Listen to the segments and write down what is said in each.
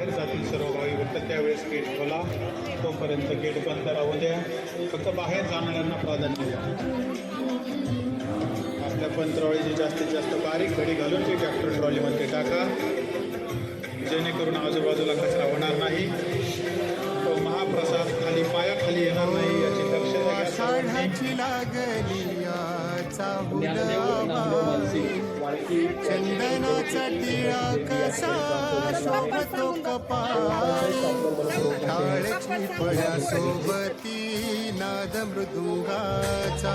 बाहेर जातील सर्व भावी भक्त त्यावेळेस गेट खोला, तोपर्यंत गेट बंद राहू द्या. फक्त बाहेर जाणाऱ्यांना प्राधान्य द्या. आपल्या पंतरवाळीची जास्तीत जास्त बारीक घडी घालून ती ट्रॅक्टर ट्रॉलीमध्ये टाका, जेणेकरून आजूबाजूला कचरा होणार नाही. तो महाप्रसाद खाली पायाखाली येणार नाही याची दक्षता चंदनाचा टिळा कसा शोभतो कपाळी, टाळची फळ्यासोबती नाद मृदुंगाचा,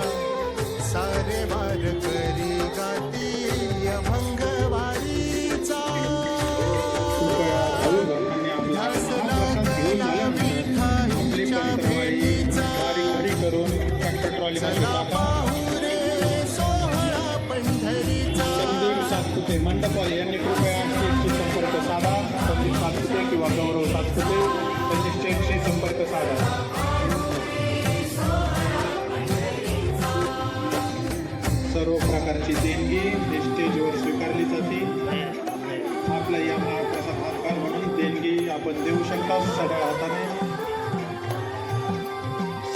सारे वारकरी गाती अभंगवारीचा. ध्यास लागला विठाईच्या भेटीचा, चला पाहू रे सोहळा पंढरीचा. सातपुते मंडपवाले यांनी कृपया स्टेजशी संपर्क साधा. संदीप सातपुते किंवा गौरव सातपुते त्यांनी स्टेजशी संपर्क साधा. सर्व प्रकारची देणगी हे स्टेजवर स्वीकारली जाते. आपल्या या महाप्रसाद हातभार म्हणून देणगी आपण देऊ शकता सगळ्या हाताने.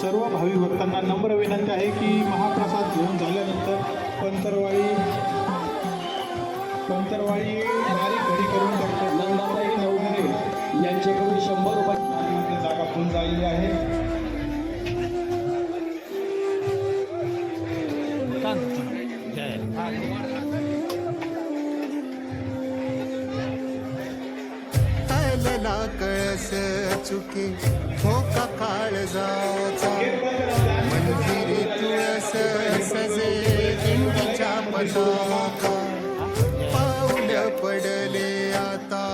सर्व भावी भक्तांना नम्र विनंती आहे की महाप्रसाद घेऊन झाल्यानंतर पंतरवाळी बारीक घडी करून डॉक्टर नंदाबाई नवघरे यांच्याकडून 100 रुपये जागा फुल झालेली आहे. हलला कळस चुके धोका काळजाचा, मंदिरी तुळस सजे दिंडीच्या पताका. पाऊल पडले आता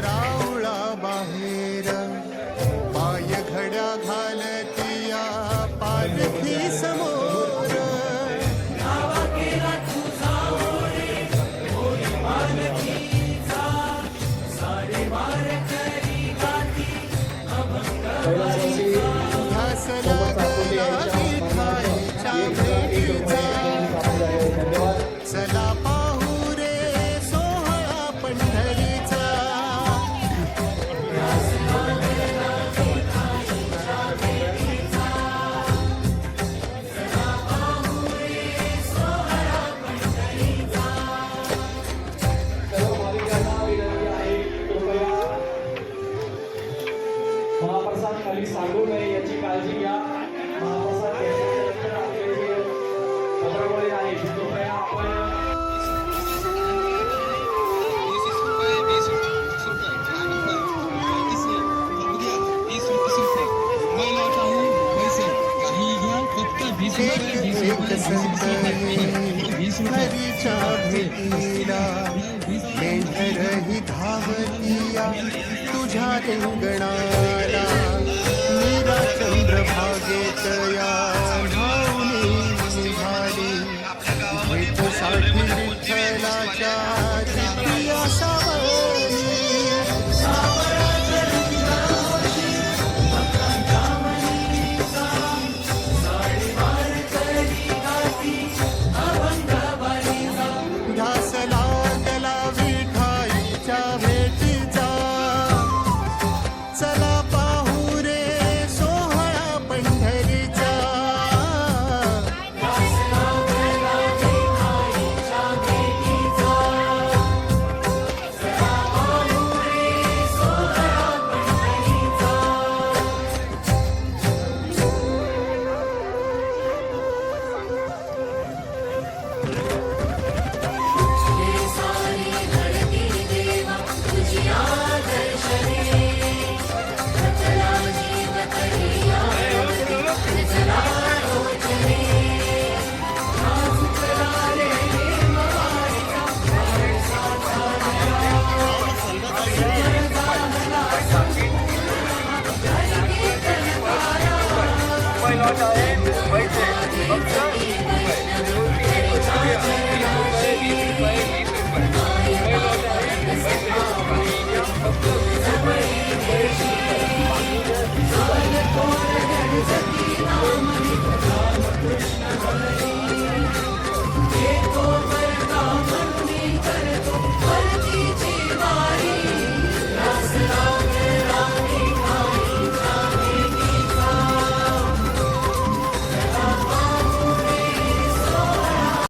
रावळा बाहेर, पाय घड्या घालतिया पालखी समोर. ध्यास लागला विठाईच्या भेटीचा, चला पाहू रे सोहळा पंढरीचा. महाप्रसाद खाली सांडू नये याची काळजी घ्या. महाप्रसाद घेतल्यानंतर आपले जे पंतरवाळी आहे कृपया आपण एक संत हरीच्या भेटीला, मेंढरही धावतिया तुझ्या रिंगणाला. मीरा चंद्रभागेत या